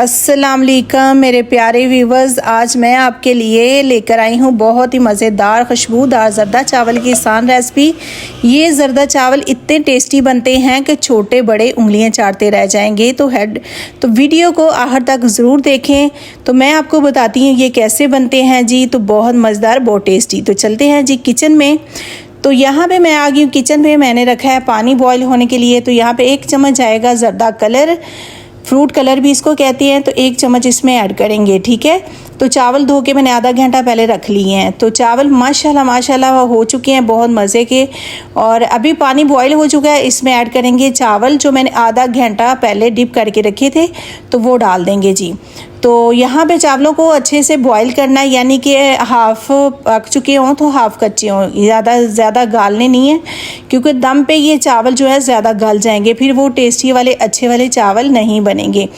अस्सलाम वालेकुम मेरे प्यारे व्यूवर्स, आज मैं आपके लिए लेकर आई हूँ बहुत ही मज़ेदार खुशबूदार ज़रदा चावल की आसान रेसिपी। ये ज़रदा चावल इतने टेस्टी बनते हैं कि छोटे बड़े उंगलियां चाटते रह जाएंगे। तो वीडियो को आखिर तक ज़रूर देखें। तो मैं आपको बताती हूँ ये कैसे बनते हैं जी। तो बहुत मज़ेदार, बहुत टेस्टी। तो चलते हैं जी किचन में। तो यहाँ पे मैं आ गई हूँ किचन में। मैंने रखा है पानी बॉईल होने के लिए। तो यहाँ पे 1 चम्मच आएगा ज़रदा कलर, फ्रूट कलर भी इसको कहते हैं। तो 1 चम्मच इसमें ऐड करेंगे, ठीक है। तो चावल धो के मैंने आधा घंटा पहले रख लिए हैं। तो चावल माशाल्लाह हो चुके हैं बहुत मज़े के। और अभी पानी बॉईल हो चुका है, इसमें ऐड करेंगे चावल जो मैंने आधा घंटा पहले डिप करके रखे थे, तो वो डाल देंगे जी। तो यहाँ पे चावलों को अच्छे से बॉईल करना है, यानी कि हाफ़ पक चुके हों तो हाफ़ कच्चे हों, ज़्यादा गालने नहीं है, क्योंकि दम पे ये चावल जो है ज़्यादा गल जाएंगे, फिर वो टेस्टी वाले अच्छे वाले चावल नहीं बनेंगे।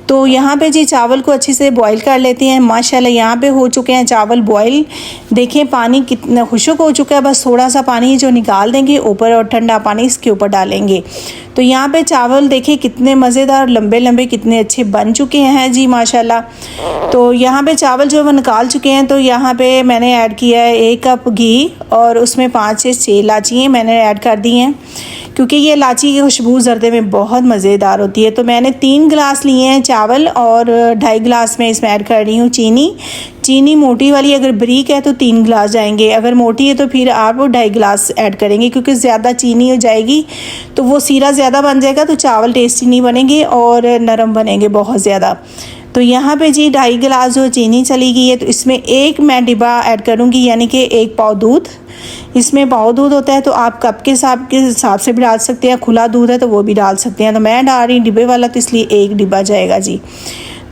तो यहाँ पे जी चावल को अच्छे से बॉईल कर लेते हैं। माशाल्लाह यहाँ पे हो चुके हैं चावल बॉईल। देखें पानी कितना खुश्क हो चुका है, बस थोड़ा सा पानी जो निकाल देंगे ऊपर, और ठंडा पानी इसके ऊपर डालेंगे। तो यहाँ पे चावल देखिए कितने मज़ेदार लंबे लंबे कितने अच्छे बन चुके हैं जी माशाल्लाह। तो यहाँ पे चावल जो वो निकाल चुके हैं। तो यहाँ पे मैंने ऐड किया है 1 कप घी, और उसमें 5 से 6 इलायची मैंने ऐड कर दी हैं, क्योंकि ये इलायची की खुशबू ज़रदे में बहुत मज़ेदार होती है। तो मैंने 3 गिलास लिए हैं चावल, और 2.5 गिलास में इसमें ऐड कर रही हूँ चीनी मोटी वाली। अगर बारीक है तो 3 गिलास जाएंगे, अगर मोटी है तो फिर आप 2.5 गिलास ऐड करेंगे, क्योंकि ज़्यादा चीनी हो जाएगी तो वो सीरा ज़्यादा बन जाएगा, तो चावल टेस्टी नहीं बनेंगे और नरम बनेंगे बहुत ज़्यादा। तो यहाँ पे जी 2.5 गिलास जो चीनी चली गई है। तो इसमें एक मैं डिब्बा ऐड करूँगी, यानी कि 1 पाव दूध। इसमें पाव दूध होता है, तो आप कप के हिसाब से भी डाल सकते हैं, खुला दूध है तो वो भी डाल सकते हैं। तो मैं डाल रही डिब्बे वाला, तो इसलिए 1 डिब्बा जाएगा जी।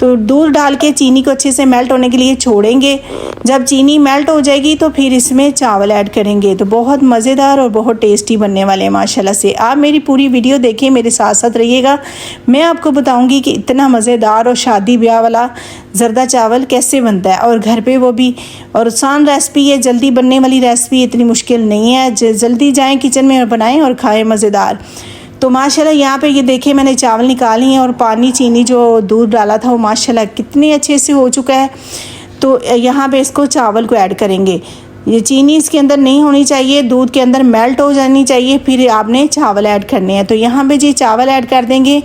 तो दूध डाल के चीनी को अच्छे से मेल्ट होने के लिए छोड़ेंगे। जब चीनी मेल्ट हो जाएगी तो फिर इसमें चावल ऐड करेंगे। तो बहुत मज़ेदार और बहुत टेस्टी बनने वाले हैं माशाल्लाह से। आप मेरी पूरी वीडियो देखें, मेरे साथ साथ रहिएगा। मैं आपको बताऊंगी कि इतना मज़ेदार और शादी ब्याह वाला ज़रदा चावल कैसे बनता है, और घर पे वो भी। और आसान रेसिपी है, जल्दी बनने वाली रेसिपी, इतनी मुश्किल नहीं है। जल्दी जाएँ किचन में और बनाएँ और खाएँ मज़ेदार। तो माशाल्लाह यहाँ पे ये देखिए मैंने चावल निकाली हैं, और पानी चीनी जो दूध डाला था वो माशाल्लाह कितने अच्छे से हो चुका है। तो यहाँ पे इसको चावल को ऐड करेंगे। ये चीनी इसके अंदर नहीं होनी चाहिए, दूध के अंदर मेल्ट हो जानी चाहिए, फिर आपने चावल ऐड करने हैं। तो यहाँ पे जी चावल ऐड कर देंगे।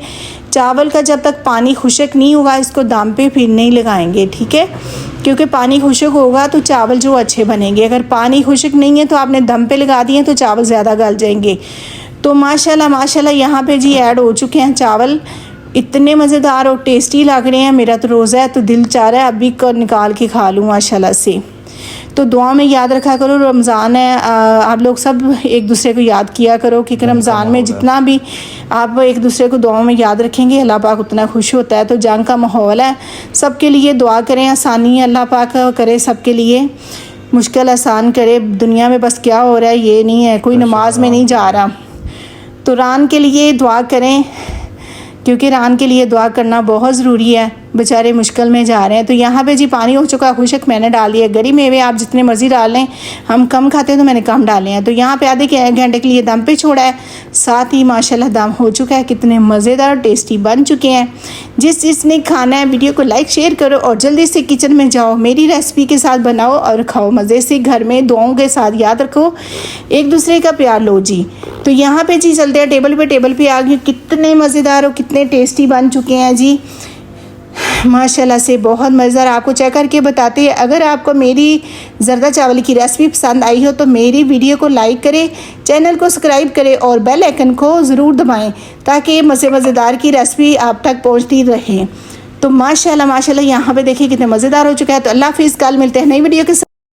चावल का जब तक पानी खुश्क नहीं होगा, इसको दम पे फिर नहीं लगाएंगे, ठीक है, क्योंकि पानी खुश्क होगा तो चावल जो अच्छे बनेंगे। अगर पानी खुश्क नहीं है तो आपने दम पे लगा दिए तो चावल ज़्यादा गल जाएंगे। तो माशाल्लाह यहाँ पे जी ऐड हो चुके हैं चावल। इतने मज़ेदार और टेस्टी लग रहे हैं। मेरा तो रोज़ा है तो दिल चाह रहा है अभी निकाल के खा लूँ माशाल्लाह से। तो दुआ में याद रखा करो, रमज़ान है, आप लोग सब एक दूसरे को याद किया करो, कि रमज़ान में जितना भी आप एक दूसरे को दुआ में याद रखेंगे, अल्लाह पाक उतना खुश होता है। तो जंग का माहौल है, सबके लिए दुआ करें, आसानी अल्लाह पाक करे सबके लिए, मुश्किल आसान करे। दुनिया में बस क्या हो रहा है ये नहीं है, कोई नमाज में नहीं जा रहा। तो रान के लिए दुआ करें, क्योंकि रान के लिए दुआ करना बहुत ज़रूरी है, बेचारे मुश्किल में जा रहे हैं। तो यहाँ पे जी पानी हो चुका खुश्क, मैंने डाल दिया। गरी मेवे आप जितने मर्ज़ी डाल लें, हम कम खाते हैं तो मैंने कम डाले हैं। तो यहाँ पे आधे घंटे के लिए दम पे छोड़ा है, साथ ही माशाल्लाह दम हो चुका है। कितने मज़ेदार टेस्टी बन चुके हैं। जिसने खाना है वीडियो को लाइक शेयर करो, और जल्दी से किचन में जाओ, मेरी रेसिपी के साथ बनाओ और खाओ मज़े से। घर में दुआओं के साथ याद रखो, एक दूसरे का प्यार लो जी। तो यहाँ पे जी चलते हैं टेबल पे आ गई। कितने मज़ेदार और कितने टेस्टी बन चुके हैं जी माशाल्लाह से, बहुत मज़ेदार। आपको चेक करके बताते हैं। अगर आपको मेरी ज़रदा चावल की रेसिपी पसंद आई हो तो मेरी वीडियो को लाइक करें, चैनल को सब्सक्राइब करें, और बेल आइकन को ज़रूर दबाएं, ताकि मज़ेदार की रेसिपी आप तक पहुंचती रहे। तो माशाल्लाह यहाँ पे देखिए कितने मज़ेदार हो चुका है। तो अल्लाह हाफ़िज़, कल मिलते हैं नई वीडियो के साथ।